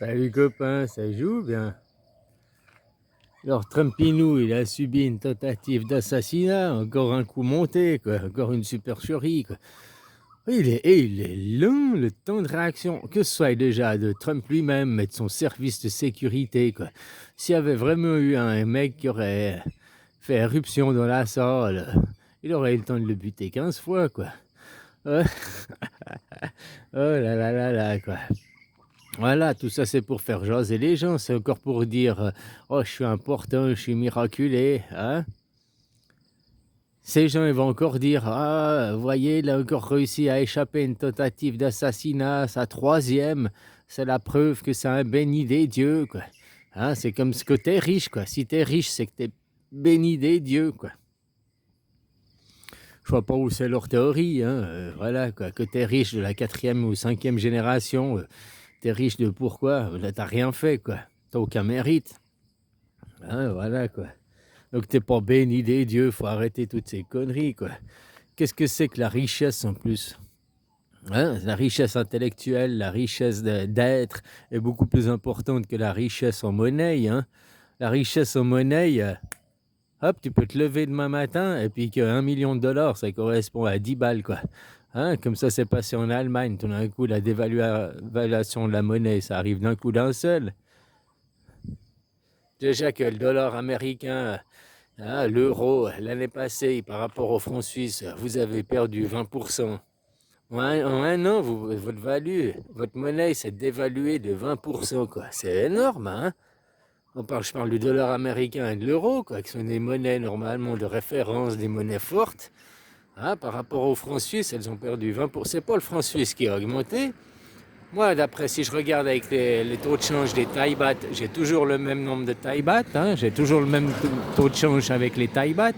Salut copain, ça joue bien. Alors Trumpinou, il a subi une tentative d'assassinat, encore un coup monté, quoi. Encore une supercherie, quoi. Il est long le temps de réaction, que ce soit déjà de Trump lui-même, mais de son service de sécurité, quoi. S'il y avait vraiment eu un mec qui aurait fait éruption dans la salle, il aurait eu le temps de le buter 15 fois, quoi. Ouais. Oh là là là là, quoi. Voilà, tout ça c'est pour faire jaser les gens, c'est encore pour dire oh, je suis important, je suis miraculé. Hein? Ces gens ils vont encore dire ah, vous voyez, il a encore réussi à échapper à une tentative d'assassinat, sa troisième, c'est la preuve que c'est un béni des dieux. Quoi. Hein, c'est comme ce que t'es riche, quoi. Si t'es riche, c'est que t'es béni des dieux. Quoi. Je vois pas où c'est leur théorie. Hein, voilà, quoi. Que t'es riche de la 4e ou 5e génération. T'es riche de pourquoi? Là, t'as rien fait, quoi. T'as aucun mérite. Hein, voilà, quoi. Donc, t'es pas béni des dieux, faut arrêter toutes ces conneries, quoi. Qu'est-ce que c'est que la richesse, en plus? Hein, la richesse intellectuelle, la richesse d'être est beaucoup plus importante que la richesse en monnaie, hein. La richesse en monnaie, hop, tu peux te lever demain matin, et puis que 1 million de dollars, ça correspond à 10 balles, quoi. Hein, comme ça s'est passé en Allemagne, tout d'un coup, la dévaluation de la monnaie, ça arrive d'un coup d'un seul. Déjà que le dollar américain, hein, l'euro, l'année passée, par rapport au franc suisse, vous avez perdu 20%. En un an, votre value, votre monnaie s'est dévaluée de 20%, quoi. C'est énorme, hein? Je parle du dollar américain et de l'euro, quoi, qui sont des monnaies normalement de référence, des monnaies fortes. Hein, par rapport au franc suisse, elles ont perdu 20%. C'est pas le franc suisse qui a augmenté. Moi, d'après, si je regarde avec les taux de change des Thai baht, j'ai toujours le même nombre de Thai baht. Hein, j'ai toujours le même taux de change avec les Thai baht.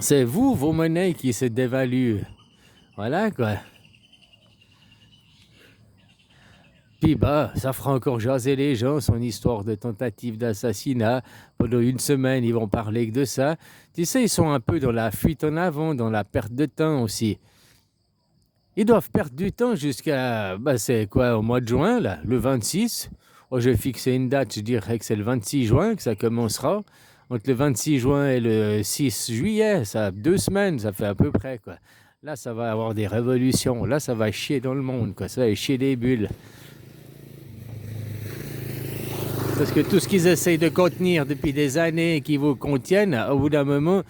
C'est vous, vos monnaies, qui se dévaluent. Voilà, quoi. Puis bah, ça fera encore jaser les gens, son histoire de tentative d'assassinat. Pendant une semaine, ils vont parler que de ça. Tu sais, ils sont un peu dans la fuite en avant, dans la perte de temps aussi. Ils doivent perdre du temps jusqu'à, bah c'est quoi, au mois de juin, là, le 26. Oh, je vais fixer une date, je dirais que c'est le 26 juin que ça commencera. Entre le 26 juin et le 6 juillet, ça a 2 semaines, ça fait à peu près, quoi. Là, ça va avoir des révolutions. Là, ça va chier dans le monde, quoi. Ça va chier des bulles. Parce que tout ce qu'ils essayent de contenir depuis des années et qui vous contiennent, au bout d'un moment,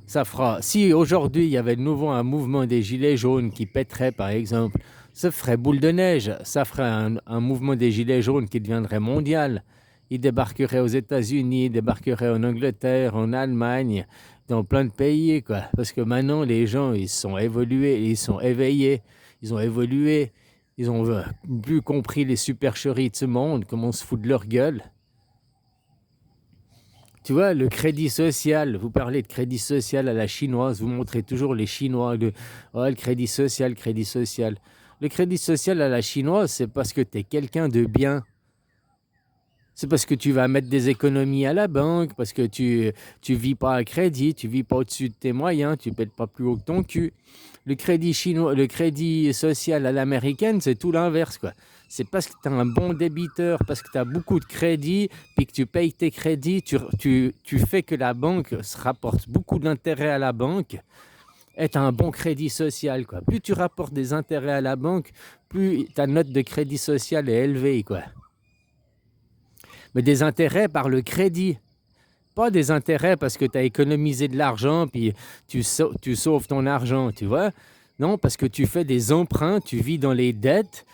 ça fera. Si aujourd'hui il y avait de nouveau un mouvement des gilets jaunes qui pèterait par exemple, ça ferait boule de neige. Ça ferait un mouvement des gilets jaunes qui deviendrait mondial. Il débarquerait aux États-Unis, il débarquerait en Angleterre, en Allemagne, dans plein de pays, quoi. Parce que maintenant les gens ils sont évolués, ils sont éveillés, ils ont évolué. Ils ont plus compris les supercheries de ce monde, comment on se fout de leur gueule. Tu vois, le crédit social, vous parlez de crédit social à la chinoise, vous montrez toujours les Chinois, le crédit social, crédit social. Le crédit social à la chinoise, c'est parce que tu es quelqu'un de bien. C'est parce que tu vas mettre des économies à la banque, parce que tu vis pas à crédit, tu vis pas au-dessus de tes moyens, tu pètes pas plus haut que ton cul. Le crédit chinois, le crédit social à l'américaine, c'est tout l'inverse, quoi. C'est parce que tu as un bon débiteur, parce que tu as beaucoup de crédits, puis que tu payes tes crédits, tu fais que la banque se rapporte beaucoup d'intérêts à la banque, est un bon crédit social, quoi. Plus tu rapportes des intérêts à la banque, plus ta note de crédit social est élevée, quoi. Mais des intérêts par le crédit. Pas des intérêts parce que tu as économisé de l'argent, puis tu sauves ton argent, tu vois. Non, parce que tu fais des emprunts, tu vis dans les dettes.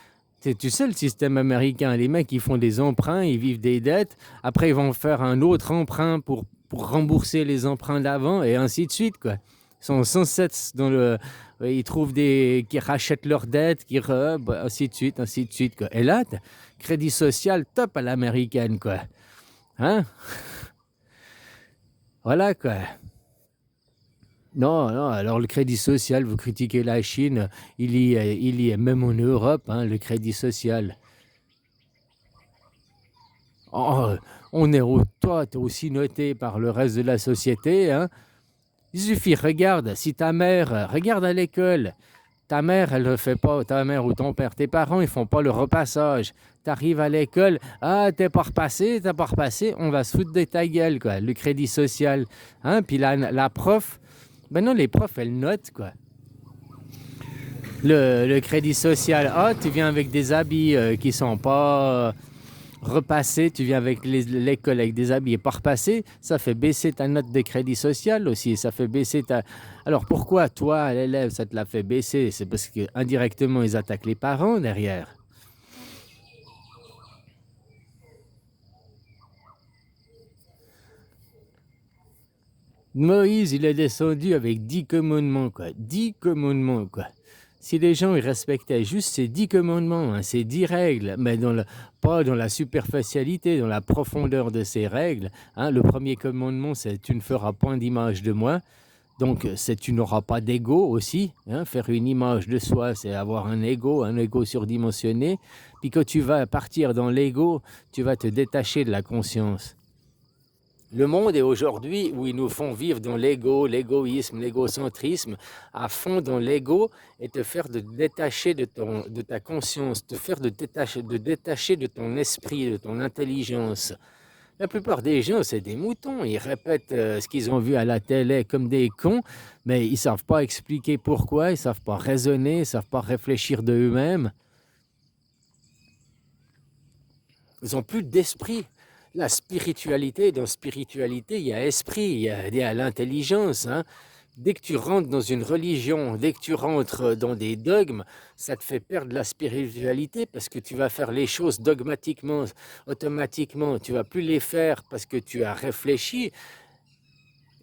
Tu sais, le système américain, les mecs, ils font des emprunts, ils vivent des dettes. Après, ils vont faire un autre emprunt pour rembourser les emprunts d'avant, et ainsi de suite, quoi. Ils sont sans cesse dans le... Ils trouvent qui rachètent leurs dettes, ainsi de suite, quoi. Et là, crédit social top à l'américaine, quoi. Hein? Voilà, quoi. Non, non, alors le crédit social, vous critiquez la Chine, il y est même en Europe, hein, le crédit social. Oh, toi, tu es aussi noté par le reste de la société, hein. Il suffit, regarde, si ta mère, regarde à l'école, Ta mère, elle ne le fait pas, ta mère ou ton père, tes parents, ils font pas le repassage. Tu arrives à l'école, ah, t'as pas repassé, on va se foutre de ta gueule, quoi. Le crédit social. Hein? Puis la prof, ben non, les profs, elles notent, quoi. Le crédit social, ah, tu viens avec des habits qui sont pas repassés, tu viens avec l'école avec des habits pas repassés, ça fait baisser ta note de crédit social aussi, ça fait baisser ta... Alors pourquoi toi, l'élève, ça te l'a fait baisser? C'est parce que indirectement ils attaquent les parents derrière. Moïse, il est descendu avec 10 commandements, quoi. 10 commandements, quoi. Si les gens ils respectaient juste ces 10 commandements, hein, ces 10 règles, mais pas dans la superficialité, dans la profondeur de ces règles, hein, le premier commandement, c'est tu ne feras point d'image de moi. Donc, c'est tu n'auras pas d'ego aussi. Hein, faire une image de soi, c'est avoir un ego surdimensionné. Puis quand tu vas partir dans l'ego, tu vas te détacher de la conscience. Le monde est aujourd'hui où ils nous font vivre dans l'ego, l'égoïsme, l'égocentrisme, à fond dans l'ego et te faire de détacher de ta conscience, te faire de détacher de ton esprit, de ton intelligence. La plupart des gens, c'est des moutons. Ils répètent ce qu'ils ont vu à la télé comme des cons, mais ils ne savent pas expliquer pourquoi, ils ne savent pas raisonner, ils ne savent pas réfléchir de eux-mêmes. Ils n'ont plus d'esprit. La spiritualité, dans spiritualité, il y a esprit, il y a l'intelligence. Hein. Dès que tu rentres dans une religion, dès que tu rentres dans des dogmes, ça te fait perdre la spiritualité parce que tu vas faire les choses dogmatiquement, automatiquement. Tu vas plus les faire parce que tu as réfléchi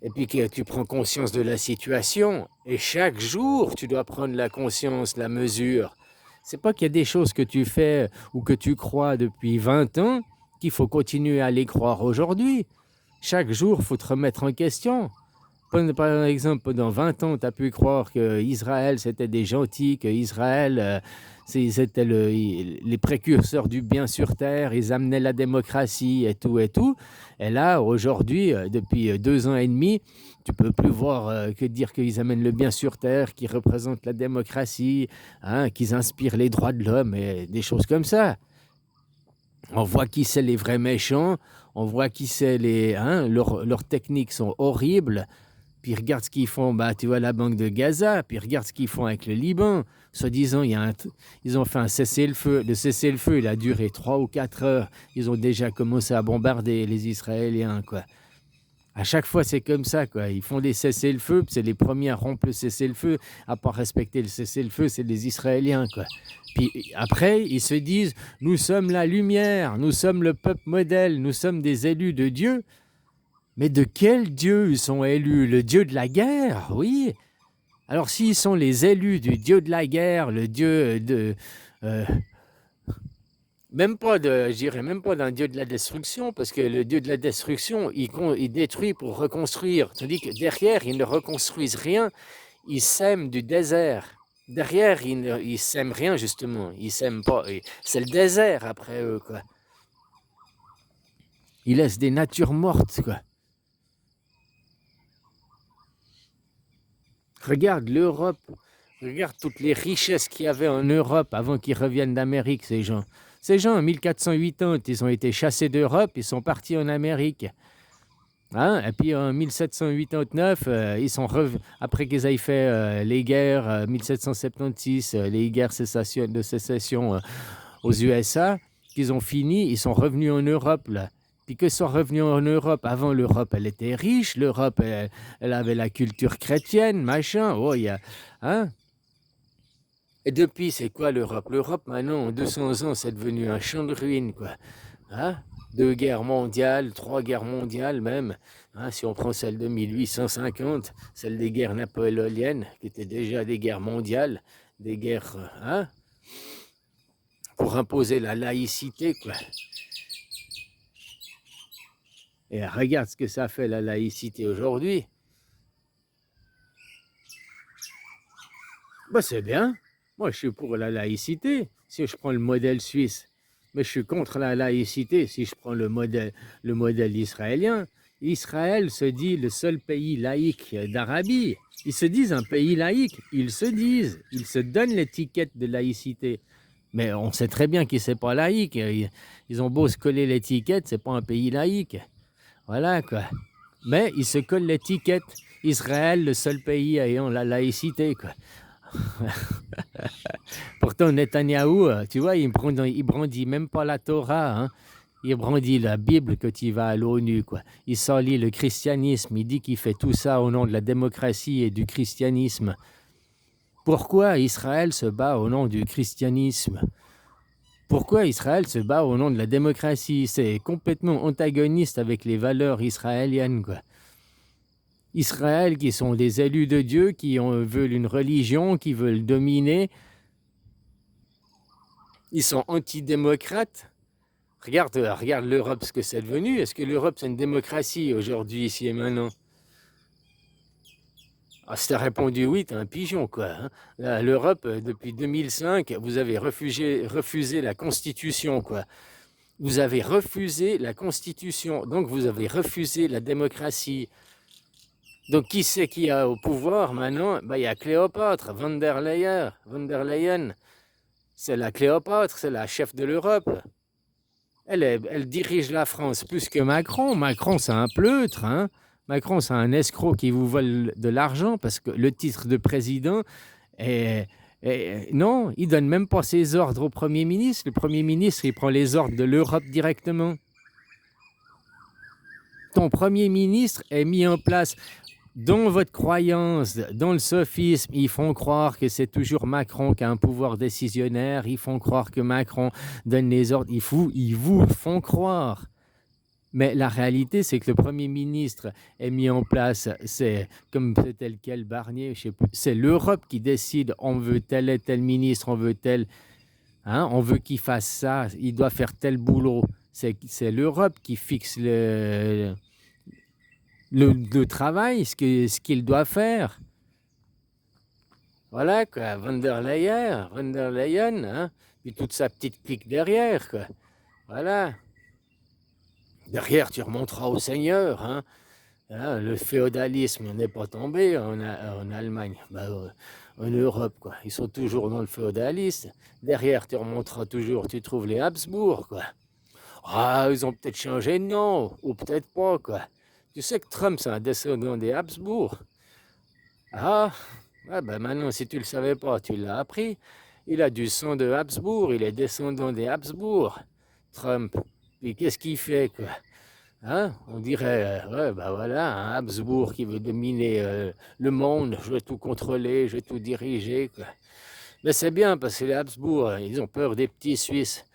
et puis que tu prends conscience de la situation. Et chaque jour, tu dois prendre la conscience, la mesure. C'est pas qu'il y a des choses que tu fais ou que tu crois depuis 20 ans qu'il faut continuer à les croire aujourd'hui. Chaque jour, il faut te remettre en question. Par exemple, pendant 20 ans, tu as pu croire qu'Israël, c'était des gentils, qu'Israël, c'était les précurseurs du bien sur terre, ils amenaient la démocratie et tout et tout. Et là, aujourd'hui, depuis 2 ans et demi, tu peux plus voir que dire qu'ils amènent le bien sur terre, qu'ils représentent la démocratie, hein, qu'ils inspirent les droits de l'homme et des choses comme ça. On voit qui c'est les vrais méchants, on voit qui c'est les... Hein, leurs techniques sont horribles. Puis regarde ce qu'ils font, bah, tu vois la banque de Gaza, puis regarde ce qu'ils font avec le Liban. Soi-disant, ils ont fait un cessez-le-feu. Le cessez-le-feu, il a duré 3 ou 4 heures. Ils ont déjà commencé à bombarder les Israéliens, quoi. À chaque fois, c'est comme ça, quoi. Ils font des cessez-le-feu, puis c'est les premiers à rompre le cessez-le-feu. À pas respecter le cessez-le-feu, c'est les Israéliens, quoi. Puis après, ils se disent, nous sommes la lumière, nous sommes le peuple modèle, nous sommes des élus de Dieu. Mais de quel Dieu ils sont élus? Le Dieu de la guerre, oui. Alors s'ils sont les élus du Dieu de la guerre, le Dieu de... je dirais même pas d'un Dieu de la destruction, parce que le Dieu de la destruction, il détruit pour reconstruire. Tandis que derrière, ils ne reconstruisent rien, ils sèment du désert. Derrière, ils ne sèment rien, justement. Ils sèment pas. C'est le désert après eux, quoi. Ils laissent des natures mortes, quoi. Regarde l'Europe, regarde toutes les richesses qu'il y avait en Europe avant qu'ils reviennent d'Amérique, ces gens. Ces gens, en 1480, ils ont été chassés d'Europe, ils sont partis en Amérique. Hein? Et puis en 1789, ils sont après qu'ils aient fait les guerres, 1776, les guerres de sécession aux USA, qu'ils ont fini, ils sont revenus en Europe, là. Puis qu'ils sont revenus en Europe, avant l'Europe, elle était riche, l'Europe, elle avait la culture chrétienne, machin, oh, il y a... Hein? Et depuis, c'est quoi l'Europe? L'Europe, maintenant, en 200 ans, c'est devenu un champ de ruines, quoi. Hein? 2 guerres mondiales, 3 guerres mondiales même. Hein? Si on prend celle de 1850, celle des guerres napoléoniennes, qui étaient déjà des guerres mondiales, des guerres... Hein? Pour imposer la laïcité, quoi. Et regarde ce que ça fait la laïcité aujourd'hui. Bah c'est bien. Moi je suis pour la laïcité si je prends le modèle suisse. Mais je suis contre la laïcité si je prends le modèle israélien. Israël se dit le seul pays laïque d'Arabie. Ils se disent un pays laïque. Ils se donnent l'étiquette de laïcité. Mais on sait très bien que c'est pas laïque. Ils ont beau se coller l'étiquette, c'est pas un pays laïque. Voilà quoi. Mais ils se collent l'étiquette. Israël, le seul pays ayant la laïcité, quoi. Pourtant, Netanyahou, tu vois, il brandit même pas la Torah, hein. Il brandit la Bible quand il va à l'ONU, quoi. Il s'enlie le christianisme. Il dit qu'il fait tout ça au nom de la démocratie et du christianisme. Pourquoi Israël se bat au nom du christianisme? Pourquoi Israël se bat au nom de la démocratie? C'est complètement antagoniste avec les valeurs israéliennes, quoi. Israël, qui sont des élus de Dieu, veulent une religion, qui veulent dominer. Ils sont antidémocrates. Regarde l'Europe, ce que c'est devenu. Est-ce que l'Europe, c'est une démocratie aujourd'hui, ici et maintenant? Ah, si t'as répondu oui, t'es un pigeon, quoi, hein. L'Europe, depuis 2005, vous avez refusé la Constitution, quoi. Vous avez refusé la Constitution, donc vous avez refusé la démocratie. Donc qui c'est qui a au pouvoir maintenant? Il y a Cléopâtre, von der Leyen. C'est la Cléopâtre, c'est la chef de l'Europe. Elle dirige la France plus que Macron. Macron, c'est un pleutre, hein. Macron, c'est un escroc qui vous vole de l'argent parce que le titre de président non, il donne même pas ses ordres au Premier ministre. Le Premier ministre, il prend les ordres de l'Europe directement. Ton Premier ministre est mis en place dans votre croyance, dans le sophisme. Ils font croire que c'est toujours Macron qui a un pouvoir décisionnaire. Ils font croire que Macron donne les ordres. Ils vous font croire. Mais la réalité, c'est que le Premier ministre est mis en place, c'est comme tel quel Barnier, je sais plus, c'est l'Europe qui décide, on veut tel et tel ministre, on veut tel, hein, on veut qu'il fasse ça, il doit faire tel boulot. C'est l'Europe qui fixe le travail, ce qu'il doit faire. Voilà, quoi, von der Leyen, hein, puis toute sa petite clique derrière, quoi. Voilà. Derrière, tu remonteras au Seigneur, hein. Hein, le féodalisme n'est pas tombé en Allemagne, en Europe, quoi. Ils sont toujours dans le féodalisme. Derrière, tu remonteras toujours, tu trouves les Habsbourg, quoi. Ah, ils ont peut-être changé de nom, ou peut-être pas, quoi. Tu sais que Trump, c'est un descendant des Habsbourg. Ah, maintenant, si tu le savais pas, tu l'as appris. Il a du sang de Habsbourg, il est descendant des Habsbourg, Trump. Puis qu'est-ce qu'il fait, quoi? Hein? On dirait, ouais, voilà, un Habsbourg qui veut dominer le monde, je vais tout contrôler, je vais tout diriger, quoi. Mais c'est bien parce que les Habsbourg, ils ont peur des petits Suisses.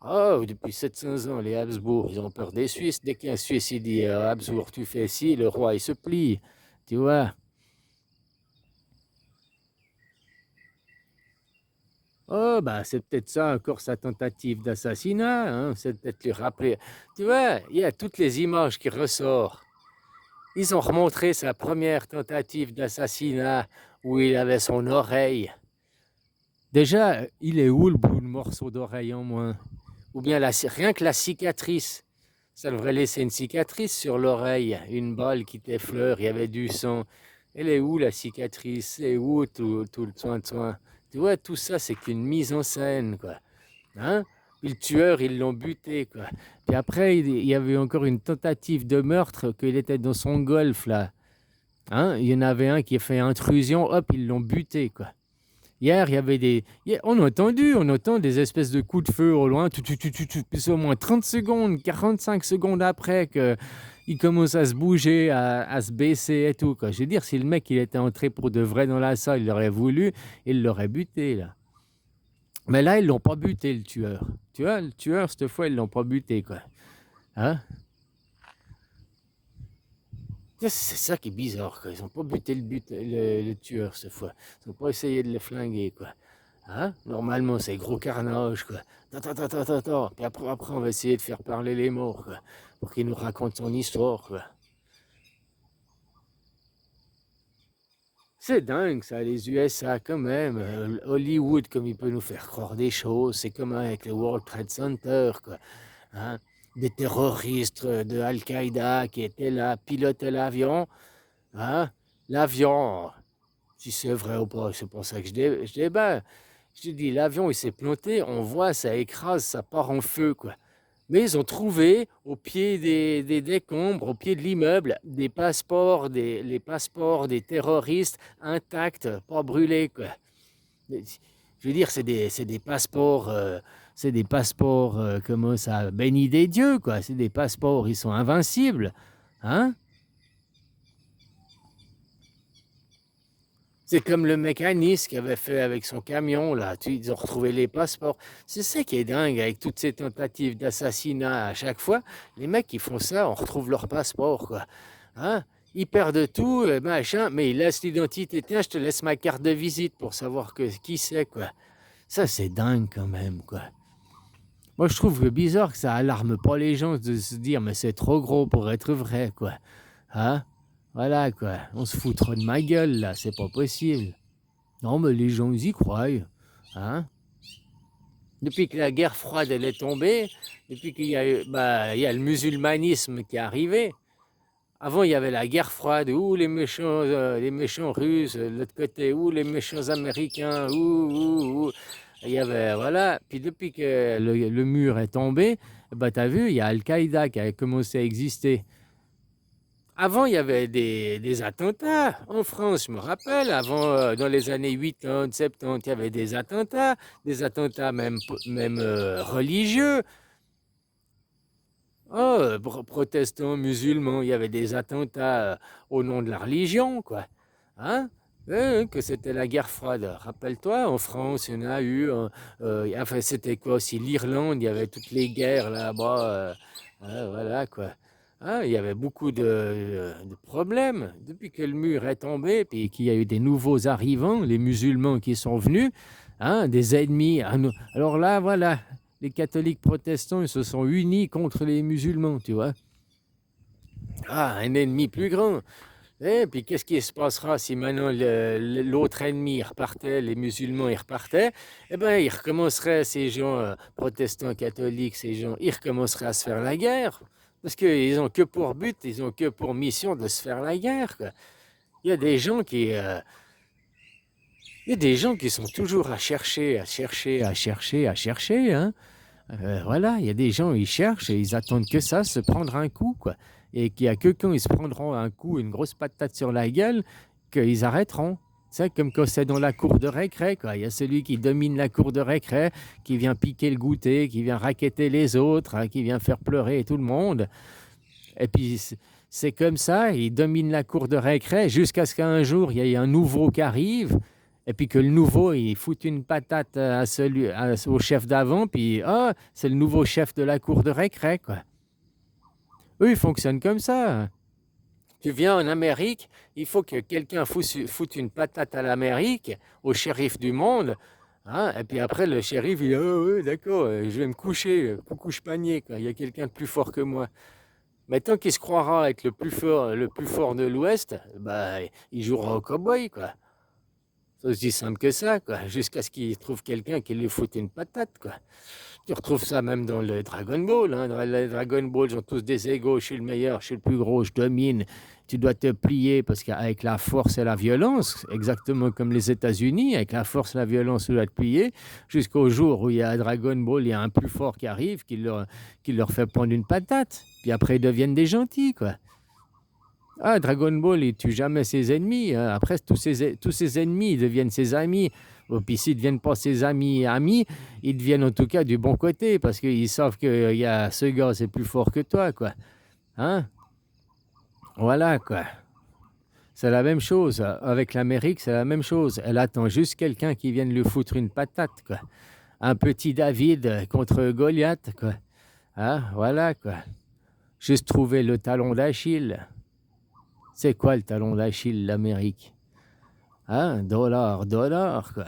Oh, depuis 700 ans, les Habsbourg, ils ont peur des Suisses. Dès qu'un Suisse il dit Habsbourg, tu fais ci, le roi il se plie, tu vois. Oh, c'est peut-être ça encore sa tentative d'assassinat, hein? C'est peut-être lui rappeler. Tu vois, il y a toutes les images qui ressortent. Ils ont remontré sa première tentative d'assassinat où il avait son oreille. Déjà, il est où le bout de morceau d'oreille en moins? Ou bien rien que la cicatrice. Ça devrait laisser une cicatrice sur l'oreille, une balle qui t'effleure, il y avait du sang. Elle est où la cicatrice? C'est où tout le soin? Tu vois, tout ça, c'est qu'une mise en scène, quoi. Hein? Puis le tueur, ils l'ont buté, quoi. Puis après, il y avait encore une tentative de meurtre, qu'il était dans son golf, là. Hein? Il y en avait un qui a fait intrusion, hop, ils l'ont buté, quoi. Hier, il y avait on entend des espèces de coups de feu au loin, puis au moins 30 secondes, 45 secondes après qu'il commence à se bouger, à se baisser et tout, quoi. Je veux dire, si le mec il était entré pour de vrai dans la salle, il aurait voulu, il l'aurait buté, là. Mais là, ils l'ont pas buté, le tueur. Tu vois, le tueur, cette fois, ils l'ont pas buté, quoi. Hein? C'est ça qui est bizarre, quoi. Ils ont pas buté le tueur, cette fois. Ils ont pas essayé de le flinguer, quoi. Hein? Normalement, c'est gros carnage, quoi. Ta. Puis après, on va essayer de faire parler les morts, quoi. Pour qu'ils nous racontent son histoire, quoi. C'est dingue, ça, les USA, quand même. Hollywood, comme il peut nous faire croire des choses. C'est comme avec le World Trade Center, quoi. Hein? des terroristes de Al-Qaïda qui étaient là, pilotaient l'avion. Hein? L'avion, si c'est vrai ou pas, c'est pour ça que je débat. Je te dis, l'avion, il s'est planté, on voit, ça écrase, ça part en feu, quoi. Mais ils ont trouvé au pied des décombres, au pied de l'immeuble, des passeports, les passeports des terroristes intacts, pas brûlés, quoi. Je veux dire, c'est des passeports, comment ça, bénis des dieux, quoi. C'est des passeports, ils sont invincibles, hein? C'est comme le mécaniste qui avait fait avec son camion, là. Ils ont retrouvé les passeports. C'est ça qui est dingue avec toutes ces tentatives d'assassinat à chaque fois. Les mecs qui font ça, on retrouve leur passeport, quoi. Hein? Ils perdent tout, machin, mais ils laissent l'identité. Tiens, je te laisse ma carte de visite pour savoir qui c'est, quoi. Ça, c'est dingue quand même, quoi. Moi, je trouve bizarre que ça alarme pas les gens de se dire, mais c'est trop gros pour être vrai, quoi. Hein? Voilà, quoi. On se fout trop de ma gueule, là. C'est pas possible. Non, mais les gens, ils y croient. Hein? Depuis que la guerre froide, elle est tombée, depuis qu'il y a il y a le musulmanisme qui est arrivé. Avant, il y avait la guerre froide, ou les méchants russes, de l'autre côté, ou les méchants américains, ou. Il y avait, voilà. Puis depuis que le mur est tombé, tu as vu, il y a Al-Qaïda qui a commencé à exister. Avant, il y avait des attentats en France, je me rappelle. Avant, dans les années 80, 70, il y avait des attentats même religieux. Oh, protestants, musulmans, il y avait des attentats au nom de la religion, quoi. Hein? Que c'était la guerre froide. Rappelle-toi, en France, il y en a eu. Enfin, c'était quoi aussi? L'Irlande, il y avait toutes les guerres là-bas. Voilà, quoi. Hein, il y avait beaucoup de problèmes. Depuis que le mur est tombé, puis qu'il y a eu des nouveaux arrivants, les musulmans qui sont venus, hein, des ennemis. Alors là, voilà, les catholiques protestants, ils se sont unis contre les musulmans, tu vois. Ah, un ennemi plus grand. Et puis qu'est-ce qui se passera si maintenant l'autre ennemi repartait, les musulmans ils repartaient? Eh bien, ils recommenceraient, ces gens protestants, catholiques, ces gens, ils recommenceraient à se faire la guerre. Parce qu'ils ont que pour but, ils ont que pour mission de se faire la guerre, quoi. Il y a des gens qui, il y a des gens qui sont toujours à chercher, hein. Voilà, il y a des gens, ils cherchent et ils attendent que ça, se prendre un coup, quoi. Et qu'il n'y a que quand ils se prendront un coup, une grosse patate sur la gueule, qu'ils arrêteront. C'est comme quand c'est dans la cour de récré, quoi. Il y a celui qui domine la cour de récré, qui vient piquer le goûter, qui vient racketter les autres, hein, qui vient faire pleurer tout le monde. Et puis, c'est comme ça, il domine la cour de récré jusqu'à ce qu'un jour, il y ait un nouveau qui arrive, et puis que le nouveau, il fout une patate au chef d'avant, puis c'est le nouveau chef de la cour de récré, quoi. Eux, ils fonctionnent comme ça. Tu viens en Amérique, il faut que quelqu'un foute une patate à l'Amérique, au shérif du monde, hein, et puis après, le shérif, il dit, oh, ouais, d'accord, je vais me coucher, coucouche panier, quoi. Il y a quelqu'un de plus fort que moi. Mais tant qu'il se croira être le plus fort de l'Ouest, il jouera au cow-boy, quoi. C'est aussi simple que ça, quoi. Jusqu'à ce qu'il trouve quelqu'un qui lui foute une patate, quoi. Tu retrouves ça même dans le Dragon Ball, hein. Dans le Dragon Ball, ils ont tous des égos. Je suis le meilleur, je suis le plus gros, je domine. Tu dois te plier parce qu'avec la force et la violence, exactement comme les États-Unis, avec la force et la violence, tu dois te plier jusqu'au jour où il y a Dragon Ball, il y a un plus fort qui arrive, qui leur fait prendre une patate. Puis après, ils deviennent des gentils, quoi. Ah, Dragon Ball, il tue jamais ses ennemis, hein. Après, tous ses ennemis deviennent ses amis. Puis s'ils ne deviennent pas ses amis, ils deviennent en tout cas du bon côté, parce qu'ils savent que y a ce gars, c'est plus fort que toi, quoi. Hein? Voilà, quoi. C'est la même chose. Avec l'Amérique, c'est la même chose. Elle attend juste quelqu'un qui vienne lui foutre une patate, quoi. Un petit David contre Goliath, quoi. Hein? Voilà, quoi. Juste trouver le talon d'Achille. C'est quoi le talon d'Achille, l'Amérique? Hein? Dollar, quoi.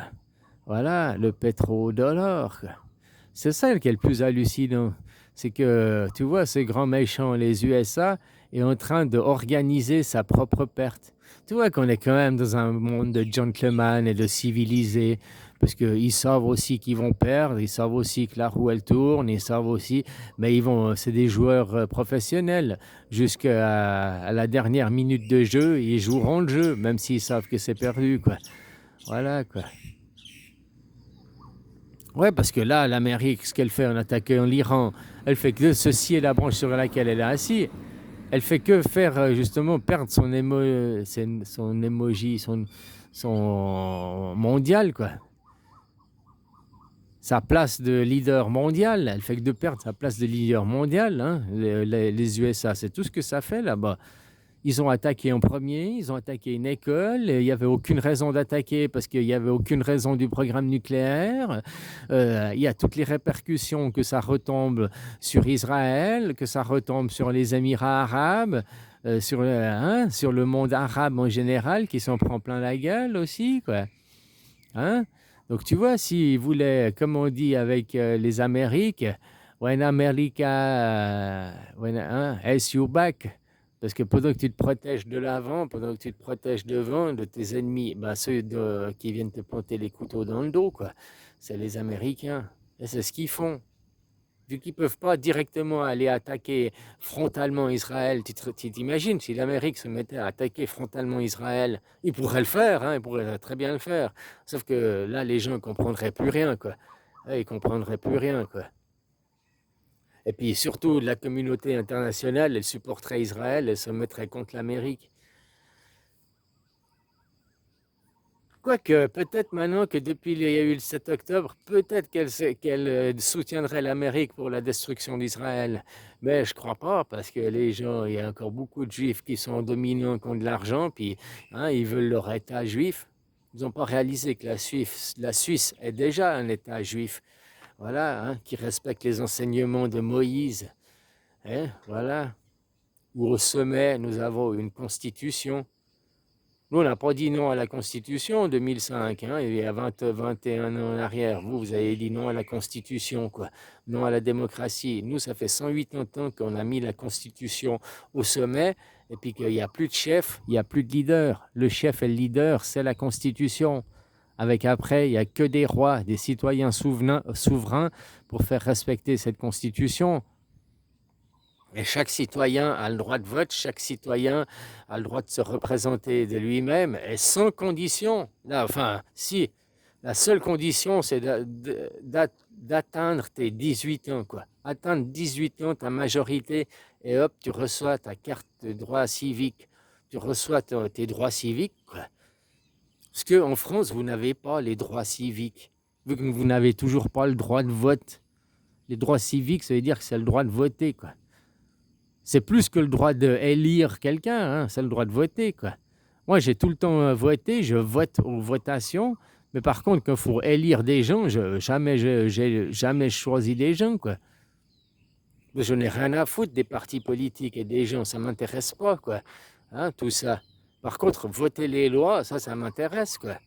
Voilà, le pétrodollar, quoi. C'est ça qui est le plus hallucinant. C'est que, tu vois, ce grand méchant, les USA, est en train d'organiser sa propre perte. Tu vois qu'on est quand même dans un monde de gentlemen et de civilisés. parce qu'ils savent aussi qu'ils vont perdre, ils savent aussi que la roue elle tourne, ils savent aussi, mais c'est des joueurs professionnels. Jusqu'à la dernière minute de jeu, ils joueront le jeu, même s'ils savent que c'est perdu, quoi. Voilà, quoi. Ouais, parce que là, l'Amérique, ce qu'elle fait en attaquant l'Iran, elle fait que ceci est la branche sur laquelle elle est assise. Elle fait que faire justement perdre son émoji, son mondial, quoi. Sa place de leader mondial, elle fait que de perdre sa place de leader mondial, hein. Les USA, c'est tout ce que ça fait là-bas. Ils ont attaqué en premier, ils ont attaqué une école, il n'y avait aucune raison d'attaquer parce qu'il n'y avait aucune raison du programme nucléaire. Il y a toutes les répercussions que ça retombe sur Israël, que ça retombe sur les Émirats arabes, sur le monde arabe en général qui s'en prend plein la gueule aussi, quoi. Hein? Donc tu vois, s'ils voulaient, comme on dit avec les Amériques, when America, has you back. Parce que pendant que tu te protèges de l'avant, pendant que tu te protèges devant de tes ennemis, ceux qui viennent te planter les couteaux dans le dos, quoi, c'est les Américains. Et c'est ce qu'ils font. Vu qu'ils ne peuvent pas directement aller attaquer frontalement Israël, tu t'imagines si l'Amérique se mettait à attaquer frontalement Israël, ils pourraient le faire, hein, ils pourraient très bien le faire. Sauf que là, les gens ne comprendraient plus rien, quoi. Ils ne comprendraient plus rien, quoi. Et puis surtout, la communauté internationale, elle supporterait Israël, elle se mettrait contre l'Amérique. Quoique, peut-être maintenant que depuis il y a eu le 7 octobre, peut-être qu'elle soutiendrait l'Amérique pour la destruction d'Israël. Mais je ne crois pas, parce que les gens, il y a encore beaucoup de juifs qui sont dominants contre l'argent, puis ils veulent leur État juif. Ils n'ont pas réalisé que la Suisse est déjà un État juif. Voilà, qui respecte les enseignements de Moïse. Voilà. Où au sommet, nous avons une constitution. Nous, on n'a pas dit non à la Constitution en 2005, il y a 21 ans en arrière. Vous avez dit non à la Constitution, quoi. Non à la démocratie. Nous, ça fait 108 ans qu'on a mis la Constitution au sommet et puis qu'il n'y a plus de chef, il n'y a plus de leader. Le chef et le leader, c'est la Constitution. Avec après, il n'y a que des rois, des citoyens souverains pour faire respecter cette Constitution. Et chaque citoyen a le droit de vote, chaque citoyen a le droit de se représenter de lui-même, et sans condition. Là, enfin, si, la seule condition, c'est d'atteindre tes 18 ans, quoi. Atteindre 18 ans, ta majorité, et hop, tu reçois ta carte de droit civique. Tu reçois tes droits civiques, quoi. Parce qu'en France, vous n'avez pas les droits civiques, vu que vous n'avez toujours pas le droit de vote. Les droits civiques, ça veut dire que c'est le droit de voter, quoi. C'est plus que le droit d'élire quelqu'un, c'est le droit de voter, quoi. Moi, j'ai tout le temps voté, je vote aux votations, mais par contre, quand il faut élire des gens, j'ai jamais choisi des gens, quoi. Je n'ai rien à foutre des partis politiques et des gens, ça ne m'intéresse pas, quoi. Tout ça. Par contre, voter les lois, ça m'intéresse, quoi.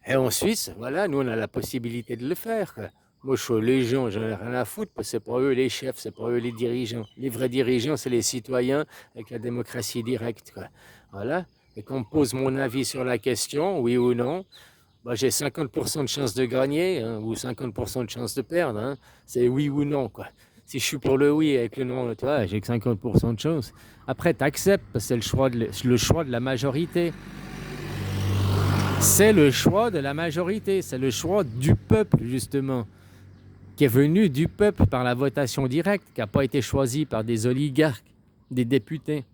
Et en Suisse, voilà, nous, on a la possibilité de le faire, quoi. Moi, les gens, j'en ai rien à foutre, parce que c'est pas eux les chefs, c'est pas eux les dirigeants. Les vrais dirigeants, c'est les citoyens avec la démocratie directe, quoi. Voilà. Et qu'on me pose mon avis sur la question, oui ou non, j'ai 50% de chance de gagner, ou 50% de chance de perdre. C'est oui ou non, quoi. Si je suis pour le oui avec le non, toi, j'ai que 50% de chance. Après, tu acceptes, parce que c'est le choix de la majorité. C'est le choix de la majorité, c'est le choix du peuple, justement, qui est venu du peuple par la votation directe, qui n'a pas été choisi par des oligarques, des députés,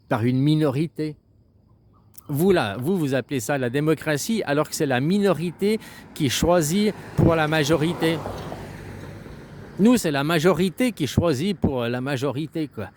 par une minorité. Vous, là, vous appelez ça la démocratie, alors que c'est la minorité qui choisit pour la majorité. Nous, c'est la majorité qui choisit pour la majorité, quoi.